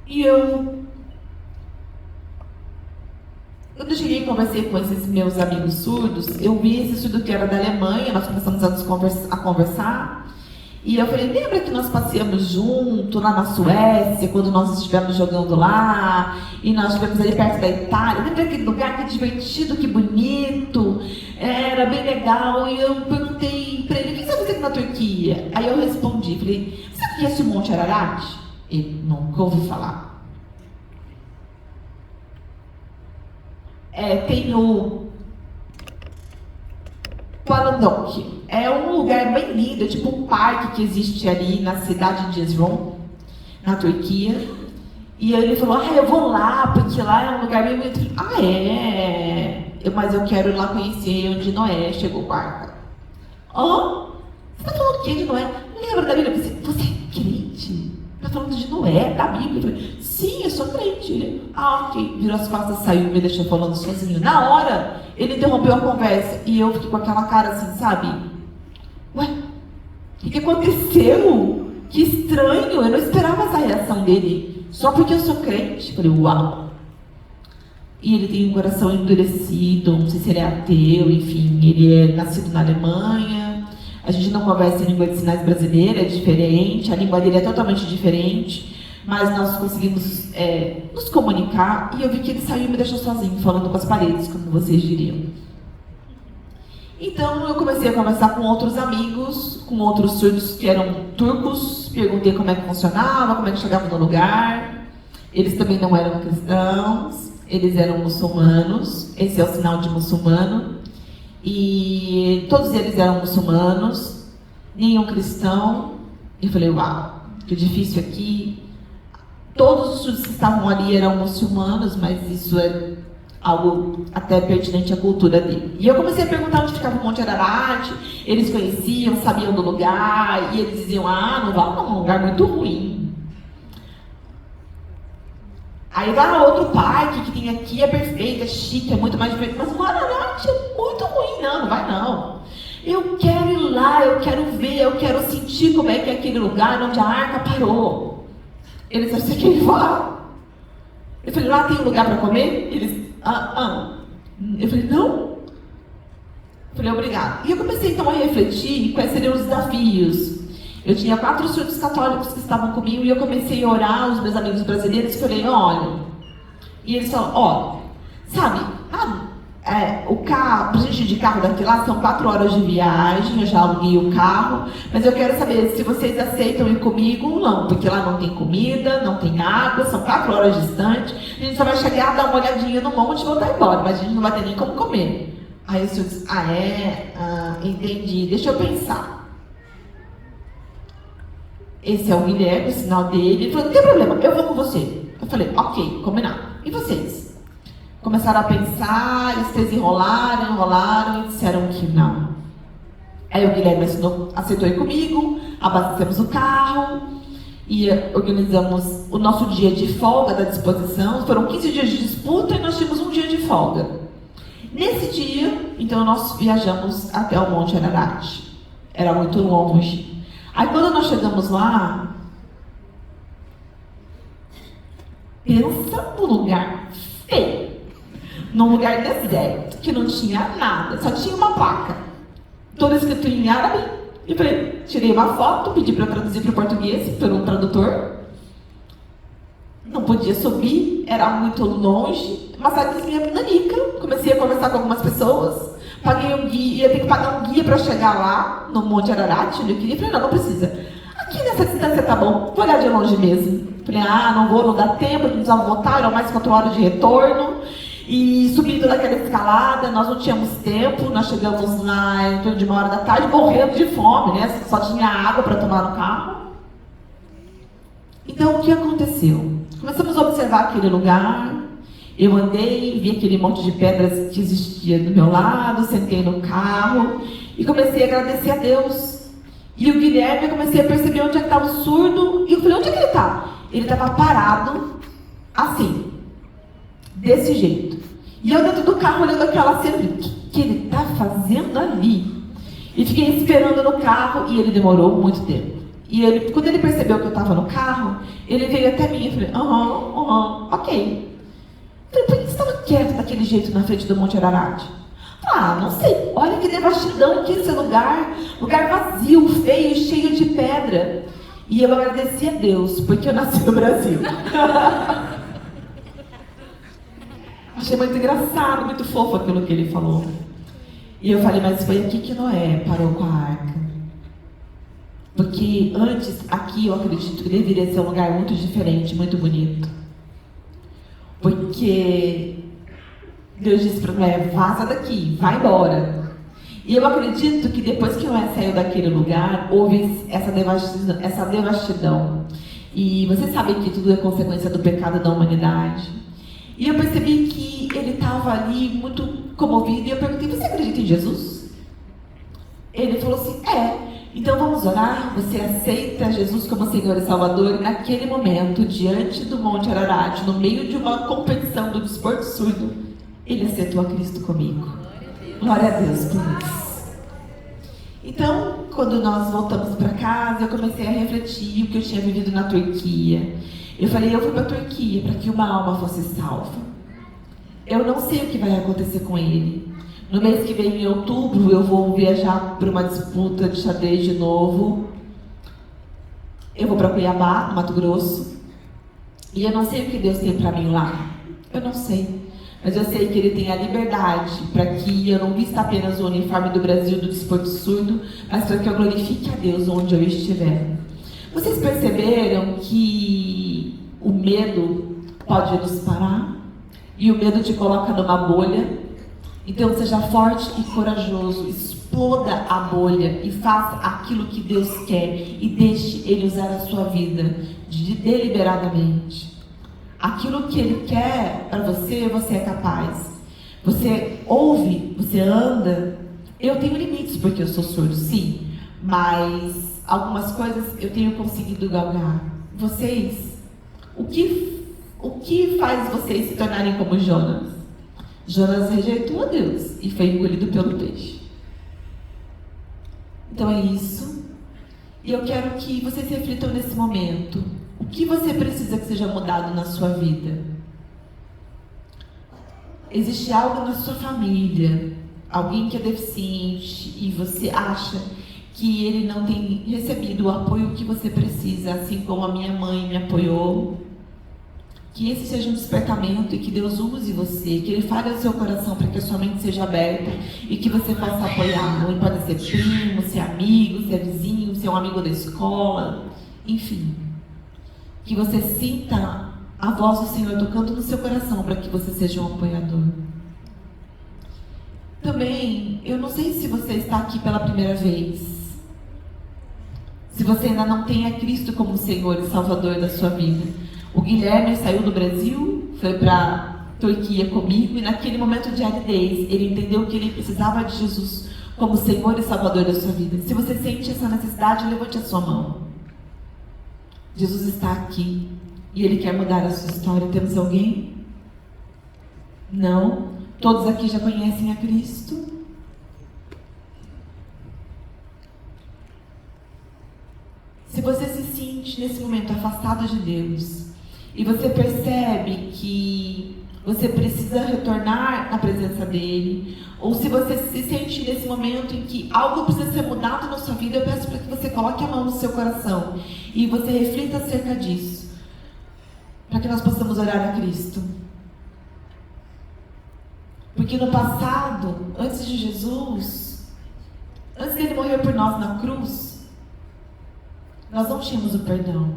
E quando eu cheguei e conversei com esses meus amigos surdos, eu vi esse surdo que era da Alemanha, nós começamos a conversar. E eu falei, lembra que nós passeamos junto lá na Suécia, quando nós estivemos jogando lá, e nós estivemos ali perto da Itália, lembra aquele lugar, que divertido, que bonito, era bem legal, e eu perguntei para ele, o que você vai fazer aqui na Turquia? Aí eu respondi, falei, você conhece o Monte Ararat? Ele nunca ouviu falar. Tem o Palandok. É um lugar bem lindo, é tipo um parque que existe ali na cidade de Erzurum, na Turquia. E aí ele falou, eu vou lá, porque lá é um lugar bem bonito. Mas eu quero ir lá conhecer onde Noé chegou com a arca. Você tá falando o quê de Noé? Lembra da Bíblia? Você é crente? Tá falando de Noé, da Bíblia? Eu falei, sim, eu sou crente. Ele, ok. Virou as costas, saiu e me deixou falando sozinho. Na hora, ele interrompeu a conversa e eu fiquei com aquela cara assim, sabe? Ué, o que aconteceu? Que estranho, eu não esperava essa reação dele. Só porque eu sou crente. Falei, uau. E ele tem um coração endurecido, não sei se ele é ateu, enfim, ele é nascido na Alemanha. A gente não conversa em língua de sinais brasileira, é diferente, a língua dele é totalmente diferente, mas nós conseguimos nos comunicar, e eu vi que ele saiu e me deixou sozinho, falando com as paredes, como vocês diriam. Então eu comecei a conversar com outros amigos, com outros surdos que eram turcos, perguntei como é que funcionava, como é que chegava no lugar. Eles também não eram cristãos, eles eram muçulmanos, esse é o sinal de muçulmano. E todos eles eram muçulmanos, nenhum cristão. E eu falei, uau, que difícil aqui. Todos os surdos que estavam ali eram muçulmanos, mas isso é algo até pertinente à cultura dele. E eu comecei a perguntar onde ficava o Monte Ararat, eles conheciam, sabiam do lugar, e eles diziam, não vá não, é um lugar muito ruim. Aí vai outro parque que tem aqui, é perfeito, é chique, é muito mais diferente, mas o Ararat é muito ruim, não vai não. Eu quero ir lá, eu quero ver, eu quero sentir como é que é aquele lugar onde a arca parou. Eles, você quer ir lá? Eu falei, lá tem um lugar para comer? Eles, Eu falei, não. Eu falei, obrigado. E eu comecei então a refletir quais seriam os desafios. Eu tinha 4 surdos católicos que estavam comigo e eu comecei a orar aos meus amigos brasileiros e falei, olha, E eles falam, ó, sabe, o carro, pra gente ir de carro daqui lá, são 4 horas de viagem, eu já aluguei o carro, mas eu quero saber se vocês aceitam ir comigo ou não, porque lá não tem comida, não tem água, são 4 horas distante, a gente só vai chegar, dar uma olhadinha no monte e voltar embora, mas a gente não vai ter nem como comer. Aí o senhor diz, entendi, deixa eu pensar. Esse é o Guilherme, o sinal dele. Ele falou, não tem problema, eu vou com você. Eu falei, ok, combinado. E vocês? Começaram a pensar, eles três enrolaram e disseram que não. Aí o Guilherme aceitou ir comigo, abastecemos o carro e organizamos o nosso dia de folga da disposição. Foram 15 dias de disputa e nós tínhamos um dia de folga. Nesse dia, então, nós viajamos até o Monte Ararat. Era muito longe. Aí, quando nós chegamos lá, pensa num lugar feio, num lugar deserto, que não tinha nada, só tinha uma placa, toda escrita em árabe. E falei, tirei uma foto, pedi para traduzir para o português, por um tradutor. Não podia subir, era muito longe, uma cidadezinha nanica. Comecei a conversar com algumas pessoas, paguei um guia, ia ter que pagar um guia para chegar lá, no Monte Ararat, onde eu queria. Falei, não precisa. Aqui nessa distância tá bom, vou olhar de longe mesmo. Falei, não dá tempo, a gente precisava voltar, eram mais 4 horas de retorno. E subindo daquela escalada, nós não tínhamos tempo, nós chegamos lá em torno de 1 hora da tarde, morrendo de fome, né? Só tinha água para tomar no carro. Então, o que aconteceu? Começamos a observar aquele lugar, eu andei, vi aquele monte de pedras que existia do meu lado, sentei no carro e comecei a agradecer a Deus. E o Guilherme, eu comecei a perceber onde é que estava o surdo, e eu falei, onde é que ele está? Ele estava parado, assim, desse jeito. E eu dentro do carro olhando aquela cena, o que ele está fazendo ali? E fiquei esperando no carro e ele demorou muito tempo. E quando ele percebeu que eu estava no carro, ele veio até mim e falei, ok. Falei, por que você estava quieto daquele jeito na frente do Monte Ararat? Não sei, olha que devastidão que esse lugar vazio, feio, cheio de pedra. E eu agradeci a Deus, porque eu nasci no Brasil. Achei muito engraçado, muito fofo aquilo que ele falou. E eu falei, mas foi aqui que Noé parou com a arca. Porque antes, aqui eu acredito que deveria ser um lugar muito diferente, muito bonito. Porque Deus disse para Noé, vaza daqui, vai embora. E eu acredito que depois que Noé saiu daquele lugar, houve essa devastidão. E você sabe que tudo é consequência do pecado da humanidade. E eu percebi que ele estava ali muito comovido. E eu perguntei, você acredita em Jesus? Ele falou assim, então vamos orar, você aceita Jesus como Senhor e Salvador? E naquele momento, diante do Monte Ararat, no meio de uma competição do desporto surdo, ele aceitou a Cristo comigo. Glória a Deus por isso. Então, quando nós voltamos para casa, eu comecei a refletir o que eu tinha vivido na Turquia. Eu falei, eu fui para a Turquia para que uma alma fosse salva. Eu não sei o que vai acontecer com ele. No mês que vem, em outubro, eu vou viajar para uma disputa de xadrez de novo. Eu vou para Cuiabá, no Mato Grosso. E eu não sei o que Deus tem para mim lá. Eu não sei. Mas eu sei que Ele tem a liberdade para que eu não vista apenas o uniforme do Brasil, do desporto surdo, mas para que eu glorifique a Deus onde eu estiver. Vocês perceberam que o medo pode nos parar? E o medo te coloca numa bolha? Então seja forte e corajoso, exploda a bolha e faça aquilo que Deus quer e deixe Ele usar a sua vida deliberadamente. Aquilo que Ele quer para você, você é capaz. Você ouve, você anda. Eu tenho limites porque eu sou surdo, sim, mas algumas coisas eu tenho conseguido galgar. Vocês, o que faz vocês se tornarem como Jonas? Jonas rejeitou a Deus e foi engolido pelo peixe. Então é isso. E eu quero que vocês reflitam nesse momento. O que você precisa que seja mudado na sua vida? Existe algo na sua família, alguém que é deficiente e você acha que ele não tem recebido o apoio que você precisa, assim como a minha mãe me apoiou. Que esse seja um despertamento e que Deus use você, que Ele fale ao seu coração para que a sua mente seja aberta e que você possa apoiar. Não pode ser primo, ser amigo, ser vizinho, ser um amigo da escola, enfim. Que você sinta a voz do Senhor tocando no seu coração para que você seja um apoiador. Também, eu não sei se você está aqui pela primeira vez. Se você ainda não tem a Cristo como Senhor e Salvador da sua vida. O Guilherme saiu do Brasil, foi para Turquia comigo e naquele momento de aridez, ele entendeu que ele precisava de Jesus como Senhor e Salvador da sua vida. Se você sente essa necessidade, levante a sua mão. Jesus está aqui e Ele quer mudar a sua história. Temos alguém? Não? Todos aqui já conhecem a Cristo? Se você se sente nesse momento afastado de Deus, e você percebe que você precisa retornar na presença dele, ou se você se sente nesse momento em que algo precisa ser mudado na sua vida, eu peço para que você coloque a mão no seu coração e você reflita acerca disso, para que nós possamos orar a Cristo. Porque no passado, antes de Jesus, antes dele morrer por nós na cruz, nós não tínhamos o perdão.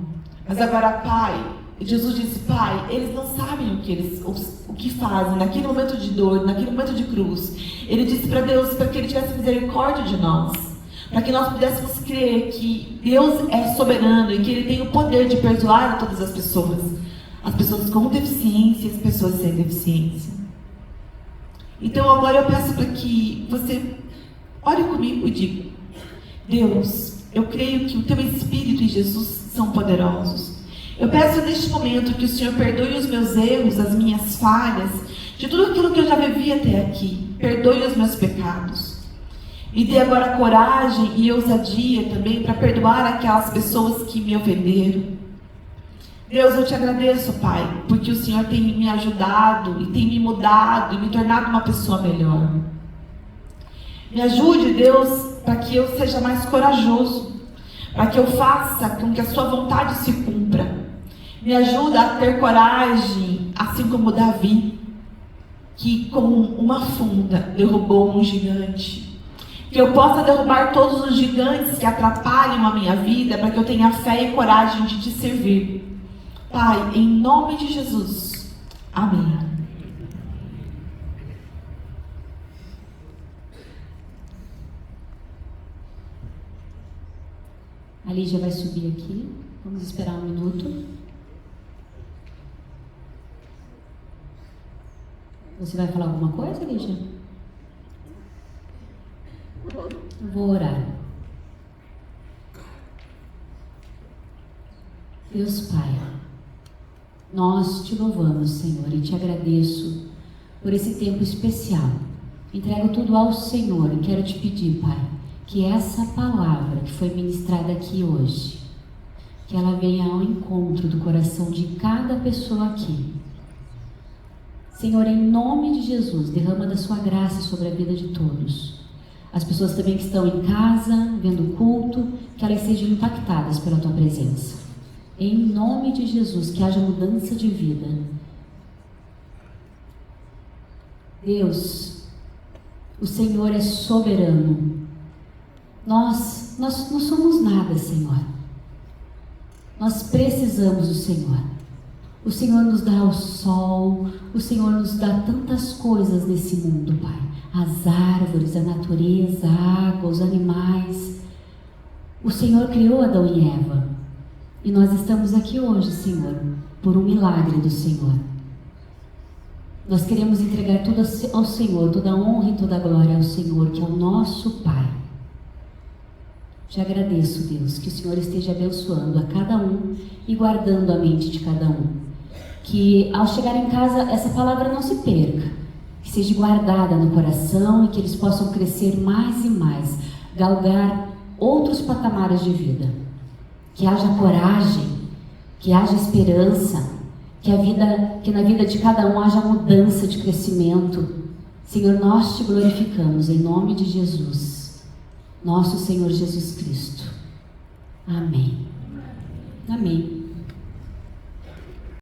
Mas agora, Pai, Jesus disse: Pai, eles não sabem o que fazem naquele momento de dor, naquele momento de cruz. Ele disse para Deus para que Ele tivesse misericórdia de nós, para que nós pudéssemos crer que Deus é soberano e que Ele tem o poder de perdoar a todas as pessoas com deficiência e as pessoas sem deficiência. Então agora eu peço para que você ore comigo e diga: Deus, eu creio que o Teu Espírito e Jesus são poderosos. Eu peço neste momento que o Senhor perdoe os meus erros, as minhas falhas, de tudo aquilo que eu já vivi até aqui. Perdoe os meus pecados. Me dê agora coragem e ousadia também para perdoar aquelas pessoas que me ofenderam. Deus, eu te agradeço, Pai, porque o Senhor tem me ajudado e tem me mudado e me tornado uma pessoa melhor. Me ajude, Deus, para que eu seja mais corajoso, para que eu faça com que a sua vontade se cumpra. Me ajuda a ter coragem, assim como Davi, que com uma funda derrubou um gigante. Que eu possa derrubar todos os gigantes que atrapalham a minha vida, para que eu tenha fé e coragem de te servir. Pai, em nome de Jesus. Amém. A Lígia vai subir aqui. Vamos esperar um minuto. Você vai falar alguma coisa, Lígia? Eu vou orar. Deus Pai, nós te louvamos, Senhor, e te agradeço por esse tempo especial. Entrego tudo ao Senhor e quero te pedir, Pai, que essa palavra que foi ministrada aqui hoje, que ela venha ao encontro do coração de cada pessoa aqui. Senhor, em nome de Jesus, derrama da sua graça sobre a vida de todos. As pessoas também que estão em casa, vendo o culto, que elas sejam impactadas pela tua presença. Em nome de Jesus, que haja mudança de vida. Deus, o Senhor é soberano. Nós não somos nada, Senhor. Nós precisamos do Senhor. O Senhor nos dá o sol, o Senhor nos dá tantas coisas nesse mundo, Pai. As árvores, a natureza, a água, os animais. O Senhor criou Adão e Eva. E nós estamos aqui hoje, Senhor, por um milagre do Senhor. Nós queremos entregar tudo ao Senhor, toda a honra e toda a glória ao Senhor, que é o nosso Pai. Te agradeço, Deus, que o Senhor esteja abençoando a cada um e guardando a mente de cada um. Que ao chegar em casa essa palavra não se perca, que seja guardada no coração e que eles possam crescer mais e mais, galgar outros patamares de vida. Que haja coragem, que haja esperança, que na vida de cada um haja mudança de crescimento. Senhor, nós te glorificamos em nome de Jesus, nosso Senhor Jesus Cristo. Amém. Amém.